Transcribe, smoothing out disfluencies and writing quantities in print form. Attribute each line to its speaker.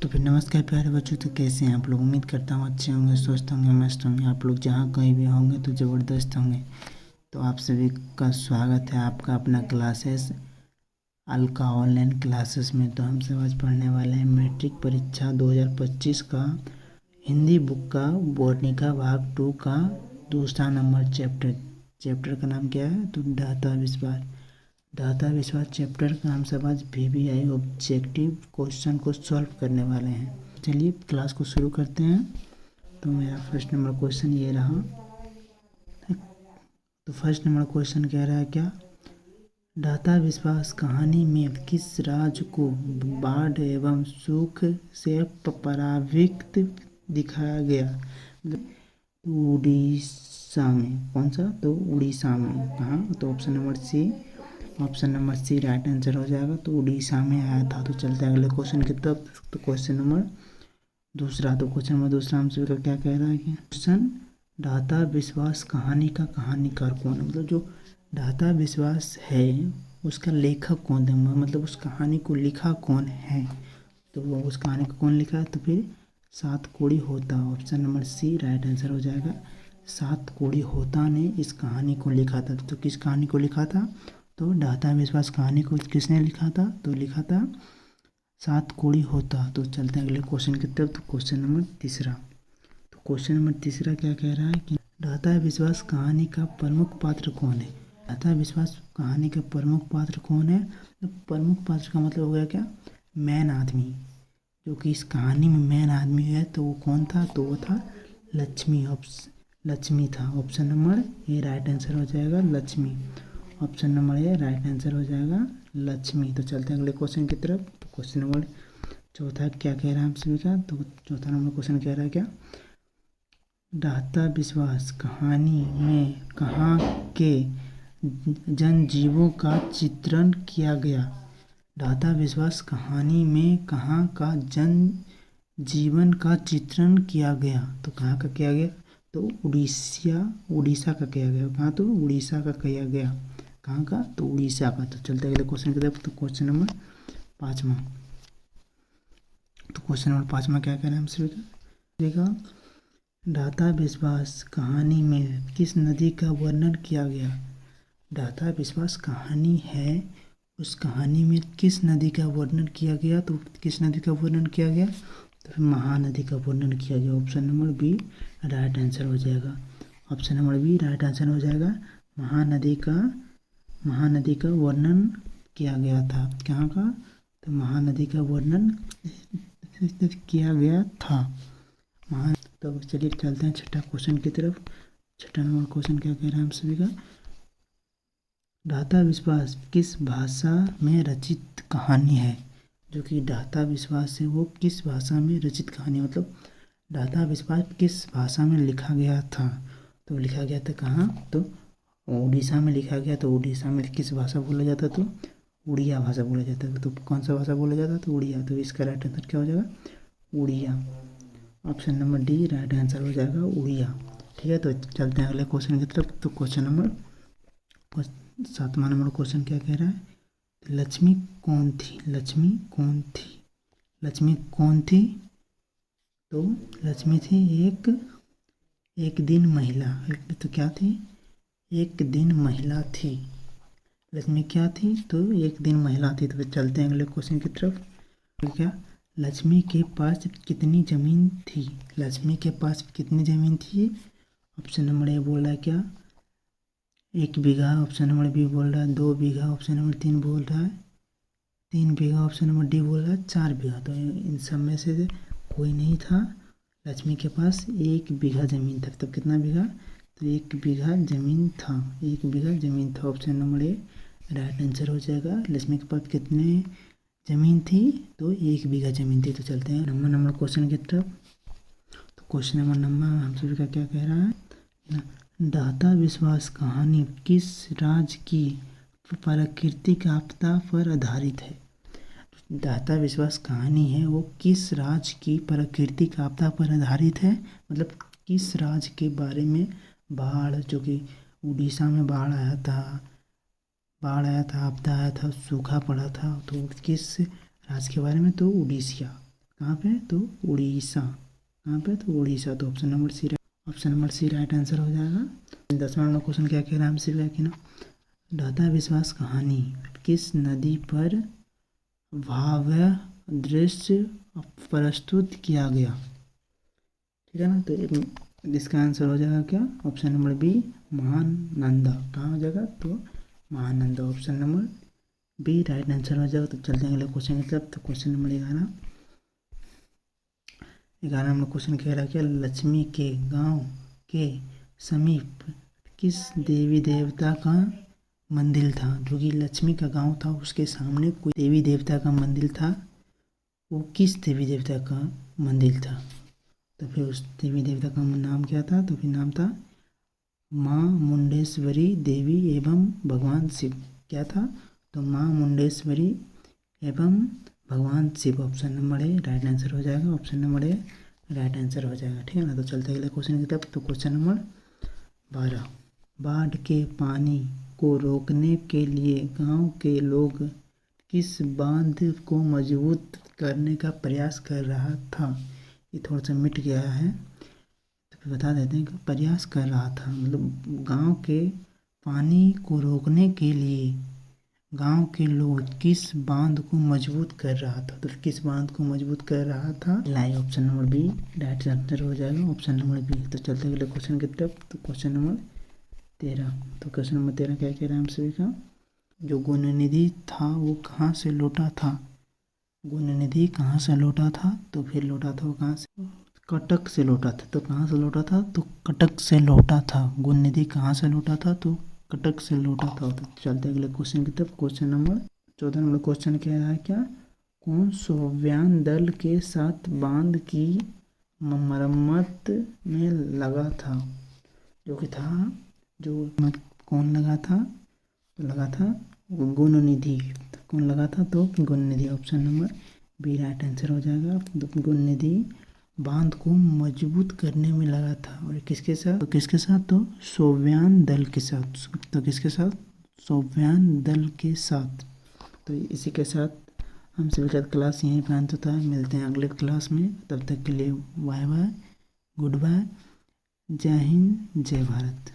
Speaker 1: तो फिर नमस्कार प्यारे बच्चों। तो कैसे हैं आप लोग? उम्मीद करता हूँ अच्छे होंगे, स्वस्थ होंगे, मस्त होंगे। आप लोग जहाँ कहीं भी होंगे तो ज़बरदस्त होंगे। तो आप सभी का स्वागत है आपका अपना क्लासेस अलका ऑनलाइन क्लासेस में। तो हम सब आज पढ़ने वाले हैं मैट्रिक परीक्षा 2025 का हिंदी बुक का बोटनी का भाग 2 का दूसरा नंबर चैप्टर का नाम क्या है? तो डाटा विश्वास चैप्टर का हम सब आज VBI ऑब्जेक्टिव क्वेश्चन को सॉल्व करने वाले हैं। चलिए क्लास को शुरू करते हैं। तो मेरा फर्स्ट नंबर क्वेश्चन ये रहा। तो फर्स्ट नंबर क्वेश्चन कह रहा है क्या? डाटा विश्वास कहानी में किस राज्य को बाढ़ एवं सूख से परावृत्त दिखाया गया? उड़ीसा में। कौन सा? तो उड़ीसा में। कहाँ? तो option number C right answer हो जाएगा। तो उड़ीसा में आया था। तो चलते हैं अगले क्वेश्चन की तरफ। तो क्वेश्चन नंबर दूसरा। तो क्वेश्चन नंबर दूसरा हमसे क्या कह रहा है कि क्वेश्चन डाटा विश्वास कहानी का कहानीकार कौन है? मतलब जो डाटा विश्वास है उसका लेखक कौन है, मतलब उस कहानी को लिखा कौन है? तो उस कहानी को कौन लिखा है? तो फिर सातकोड़ी होता। Option number C right answer हो जाएगा। सातकोड़ी होता ने इस कहानी को लिखा था। तो किस कहानी को लिखा था? तो डाटा विश्वास कहानी को किसने लिखा था? तो लिखा था सातकोड़ी होता। तो चलते हैं अगले क्वेश्चन की तरफ। तो क्वेश्चन नंबर तीसरा। तो क्वेश्चन नंबर तीसरा क्या कह रहा है कि डाटा विश्वास कहानी का प्रमुख पात्र कौन है? डाटा विश्वास कहानी का प्रमुख पात्र कौन है? तो प्रमुख पात्र का मतलब हो गया क्या? मैन आदमी। जो कि इस कहानी में मैन आदमी है तो वो कौन था? तो वो था लक्ष्मी था। Option number A right answer हो जाएगा, Lakshmi. Option number A right answer हो जाएगा, लक्ष्मी। तो चलते हैं अगले क्वेश्चन की तरफ। तो क्वेश्चन नंबर चौथा क्या कह रहा है हमसे का? तो चौथा नंबर क्वेश्चन कह रहा है क्या? डाटा विश्वास कहानी में कहाँ के जनजीवों का चित्रण किया गया? डाटा विश्वास कहानी में कहाँ का जन जीवन का चित्रण किया गया? तो कहाँ का किया गया? तो उड़ीसा का किया गया। कहाँ? तो उड़ीसा का किया गया। कहाँ का? तो उड़ीसा का। तो चलते अगले क्वेश्चन की तरफ। तो क्वेश्चन नंबर पाँचवा। तो क्वेश्चन नंबर पाँचवा क्या कह रहे हैं हमसे? देखा, डाटा विश्वास कहानी में किस नदी का वर्णन किया गया? डाटा विश्वास कहानी है, उस कहानी में किस नदी का वर्णन किया गया? तो किस नदी का वर्णन किया गया? तो फिर महानदी का वर्णन किया गया। Option number B right answer हो जाएगा। Option number B right answer हो जाएगा। महानदी का वर्णन किया गया था। कहाँ का? तो महानदी का वर्णन किया गया था। तो चलिए चलते हैं छठा क्वेश्चन की तरफ। छठा नंबर क्वेश्चन क्या कह रहा है हम सभी का? डाटा विश्वास किस भाषा में रचित कहानी है? जो कि डाटा विश्वास है वो किस भाषा में रचित कहानी, मतलब डाटा विश्वास किस भाषा में लिखा गया था? तो लिखा गया था कहाँ? तो उड़ीसा में लिखा गया। तो उड़ीसा में किस भाषा बोला जाता? तो उड़िया भाषा बोला जाता है। तो कौन सा भाषा बोला जाता? तो उड़िया। तो इसका राइट आंसर क्या हो जाएगा? Odia. Option number D right answer हो जाएगा, उड़िया। ठीक है। तो चलते हैं अगले क्वेश्चन की तरफ। तो क्वेश्चन नंबर सातवां नंबर क्वेश्चन क्या कह रहा है? लक्ष्मी कौन थी? लक्ष्मी कौन थी? लक्ष्मी कौन थी? तो लक्ष्मी थी एक दिन महिला। तो क्या थी? एक दिन महिला थी। लक्ष्मी क्या थी? तो एक दिन महिला थी। तो चलते हैं अगले क्वेश्चन की तरफ। तो क्या लक्ष्मी के पास कितनी ज़मीन थी? लक्ष्मी के पास कितनी ज़मीन थी? ऑप्शन नंबर ए बोल रहा है क्या? 1 बीघा। ऑप्शन नंबर बी बोल रहा है 2 बीघा। ऑप्शन नंबर 3 बोल रहा है 3 बीघा। ऑप्शन नंबर डी बोल रहा है 4 बीघा। तो इन सब में से कोई नहीं था। लक्ष्मी के पास 1 बीघा ज़मीन था। तब कितना बीघा? तो 1 बीघा ज़मीन था। 1 बीघा ज़मीन था। Option number A right answer हो जाएगा। लक्ष्मी के पास कितने ज़मीन थी? तो 1 बीघा ज़मीन थी। तो चलते हैं नंबर क्वेश्चन की तरफ। तो क्वेश्चन नंबर हम सभी का क्या कह रहा है? डाटा विश्वास कहानी किस राज्य की प्राकृतिक आपदा पर आधारित है? डाटा विश्वास कहानी है वो किस राज्य की प्राकृतिक आपदा पर आधारित है, मतलब किस राज्य के बारे में? बाढ़, जो कि उड़ीसा में बाढ़ आया था, आपदा आया था, सूखा पड़ा था। तो किस राज्य के बारे में? तो उड़ीसा। कहाँ पे, तो उड़ीसा। कहाँ पे, तो उड़ीसा। तो option number C right answer हो जाएगा। 10वां नंबर क्वेश्चन क्या कह रहा है हमसे कि ना, दाता विश्वास कहानी किस नदी पर भाव्य दृश्य प्रस्तुत किया गया। ठीक है ना, तो इसका आंसर हो जाएगा क्या, ऑप्शन नंबर बी महानंदा। कहाँ हो जाएगा, तो Mahananda. Option number B right answer हो जाएगा। तो चलते हैं अगले क्वेश्चन की तरफ। तो क्वेश्चन नंबर 11 नंबर क्वेश्चन कह रहा है क्या, लक्ष्मी के गांव के समीप किस देवी देवता का मंदिर था। जो कि लक्ष्मी का गांव था उसके सामने कोई देवी देवता का मंदिर था, वो किस देवी देवता का मंदिर था। तो फिर उस देवी देवता का नाम क्या था, तो फिर नाम था माँ मुंडेश्वरी देवी एवं भगवान शिव। क्या था, तो माँ मुंडेश्वरी एवं भगवान Shiva. Option number A right answer हो जाएगा। Option number A right answer हो जाएगा। ठीक है ना, तो चलते हैं अगले क्वेश्चन की तरफ। तो क्वेश्चन नंबर 12, बाढ़ के पानी को रोकने के लिए गांव के लोग किस बांध को मजबूत करने का प्रयास कर रहा था। ये थोड़ा सा मिट गया है, तो फिर बता देते हैं कि प्रयास कर रहा था मतलब गांव के पानी को रोकने के लिए गांव के लोग किस बांध को मजबूत कर रहा था। तो किस बांध को मजबूत कर रहा था, लाई। Option number B right answer हो जाएगा। Option number B. तो चलते अगले क्वेश्चन की तरफ। तो क्वेश्चन नंबर 13। तो क्वेश्चन नंबर 13 क्या कह रहा है हम सभी का, जो गुणनिधि था वो कहाँ से लौटा था। गुणनिधि कहाँ से लौटा था, तो फिर लौटा था वो कहाँ से, कटक से लौटा था। तो कहाँ से लौटा था, तो कटक से लौटा था। गुणनिधि कहाँ से लौटा था, तो कटक से लौटा था। तो चलते अगले क्वेश्चन की तरफ। क्वेश्चन नंबर 14 नंबर क्वेश्चन कह रहा है क्या, कौन सौव्यान दल के साथ बांध की मरम्मत में लगा था। जो कि था, जो कौन लगा था, तो लगा था गुणनिधि। कौन लगा था, तो Gunanidhi. Option number B right answer हो जाएगा। तो गुणनिधि बांध को मजबूत करने में लगा था। और किसके साथ, तो किसके साथ, तो सौव्यान दल के साथ। तो किसके साथ, सौव्यान दल के साथ। तो इसी के साथ हम सभी का क्लास यहीं पर अंत होता है। मिलते हैं अगले क्लास में, तब तक के लिए बाय बाय, गुड बाय, जय हिंद, जय भारत।